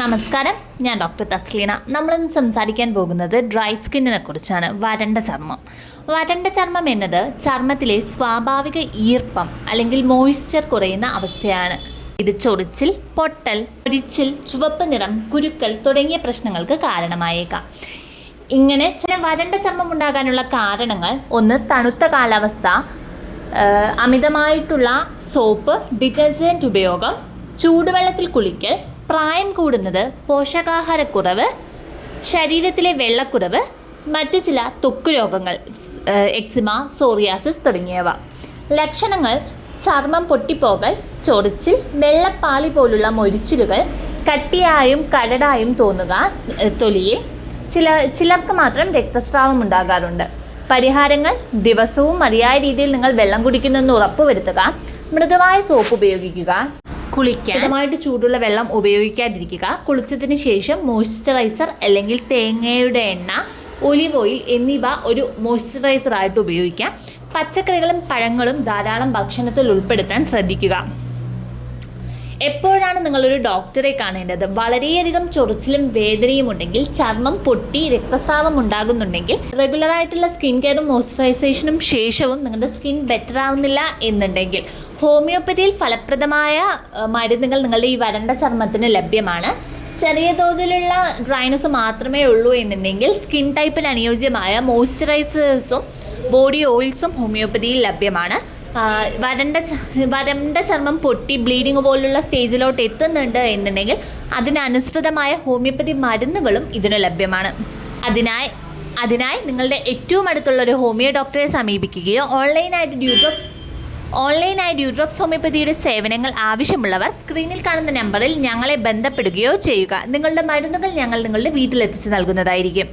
നമസ്കാരം, ഞാൻ ഡോക്ടർ തസ്ലീന. നമ്മളിന്ന് സംസാരിക്കാൻ പോകുന്നത് ഡ്രൈ സ്കിന്നിനെ കുറിച്ചാണ്. വരണ്ട ചർമ്മം. വരണ്ട ചർമ്മം എന്നത് ചർമ്മത്തിലെ സ്വാഭാവിക ഈർപ്പം അല്ലെങ്കിൽ മോയ്സ്ചർ കുറയുന്ന അവസ്ഥയാണ്. ഇത് ചൊറിച്ചിൽ, പൊട്ടൽ, പൊരിച്ചിൽ, ചുവപ്പ് നിറം, കുരുക്കൾ തുടങ്ങിയ പ്രശ്നങ്ങൾക്ക് കാരണമായേക്കാം. ഇങ്ങനെ ചില വരണ്ട ചർമ്മം ഉണ്ടാകാനുള്ള കാരണങ്ങൾ: ഒന്ന്, തണുത്ത കാലാവസ്ഥ, അമിതമായിട്ടുള്ള സോപ്പ്, ഡിറ്റർജൻറ്റ് ഉപയോഗം, ചൂടുവെള്ളത്തിൽ കുളിക്കൽ, പ്രായം കൂടുന്നത്, പോഷകാഹാരക്കുറവ്, ശരീരത്തിലെ വെള്ളക്കുറവ്, മറ്റു ചില ത്വക്ക് രോഗങ്ങൾ, എക്സിമ, സോറിയാസിസ് തുടങ്ങിയവ. ലക്ഷണങ്ങൾ: ചർമ്മം പൊട്ടിപ്പോകൽ, ചൊറിച്ചിൽ, വെള്ളപ്പാളി പോലുള്ള മൊരിച്ചിലുകൾ, കട്ടിയായും കരടായും തോന്നുക തൊലിയിൽ. ചിലർക്ക് മാത്രം രക്തസ്രാവം ഉണ്ടാകാറുണ്ട്. പരിഹാരങ്ങൾ: ദിവസവും മതിയായ രീതിയിൽ നിങ്ങൾ വെള്ളം കുടിക്കുന്നെന്ന് ഉറപ്പുവരുത്തുക, മൃദുവായ സോപ്പ് ഉപയോഗിക്കുക, കുളിക്കാൻ മിതമായിട്ട് ചൂടുള്ള വെള്ളം ഉപയോഗിക്കാതിരിക്കുക, കുളിച്ചതിന് ശേഷം മോയ്സ്ചറൈസർ അല്ലെങ്കിൽ തേങ്ങയുടെ എണ്ണ, ഒലിവ് ഓയിൽ എന്നിവ ഒരു മോയ്സ്ചറൈസർ ആയിട്ട് ഉപയോഗിക്കാം. പച്ചക്കറികളും പഴങ്ങളും ധാരാളം ഭക്ഷണത്തിൽ ഉൾപ്പെടുത്താൻ ശ്രദ്ധിക്കുക. എപ്പോഴാണ് നിങ്ങളൊരു ഡോക്ടറെ കാണേണ്ടത്? വളരെയധികം ചൊറിച്ചിലും വേദനയും ഉണ്ടെങ്കിൽ, ചർമ്മം പൊട്ടി രക്തസ്രാവം ഉണ്ടാകുന്നുണ്ടെങ്കിൽ, റെഗുലറായിട്ടുള്ള സ്കിൻ കെയറും മോയ്സ്ചറൈസേഷനും ശേഷവും നിങ്ങളുടെ സ്കിൻ ബെറ്റർ ആവുന്നില്ല എന്നുണ്ടെങ്കിൽ, ഹോമിയോപ്പതിയിൽ ഫലപ്രദമായ മരുന്നുകൾ നിങ്ങളുടെ ഈ വരണ്ട ചർമ്മത്തിന് ലഭ്യമാണ്. ചെറിയ തോതിലുള്ള ഡ്രൈനസ് മാത്രമേ ഉള്ളൂ എന്നുണ്ടെങ്കിൽ സ്കിൻ ടൈപ്പിന് അനുയോജ്യമായ മോയ്സ്ചറൈസേഴ്സും ബോഡി ഓയിൽസും ഹോമിയോപ്പതിയിൽ ലഭ്യമാണ്. വരണ്ട ചർമ്മം പൊട്ടി ബ്ലീഡിങ് പോലുള്ള സ്റ്റേജിലോട്ട് എത്തുന്നുണ്ട് എന്നുണ്ടെങ്കിൽ അതിനനുസൃതമായ ഹോമിയോപ്പതി മരുന്നുകളും ഇതിന് ലഭ്യമാണ്. അതിനായി നിങ്ങളുടെ ഏറ്റവും അടുത്തുള്ള ഒരു ഹോമിയോ ഡോക്ടറെ സമീപിക്കുകയോ ഓൺലൈനായി ഡ്യൂഡ്രോപ്സ് ഹോമിയോപ്പതിയുടെ സേവനങ്ങൾ ആവശ്യമുള്ളവർ സ്ക്രീനിൽ കാണുന്ന നമ്പറിൽ ഞങ്ങളെ ബന്ധപ്പെടുകയോ ചെയ്യുക. നിങ്ങളുടെ മരുന്നുകൾ ഞങ്ങൾ നിങ്ങളുടെ വീട്ടിലെത്തിച്ച് നൽകുന്നതായിരിക്കും.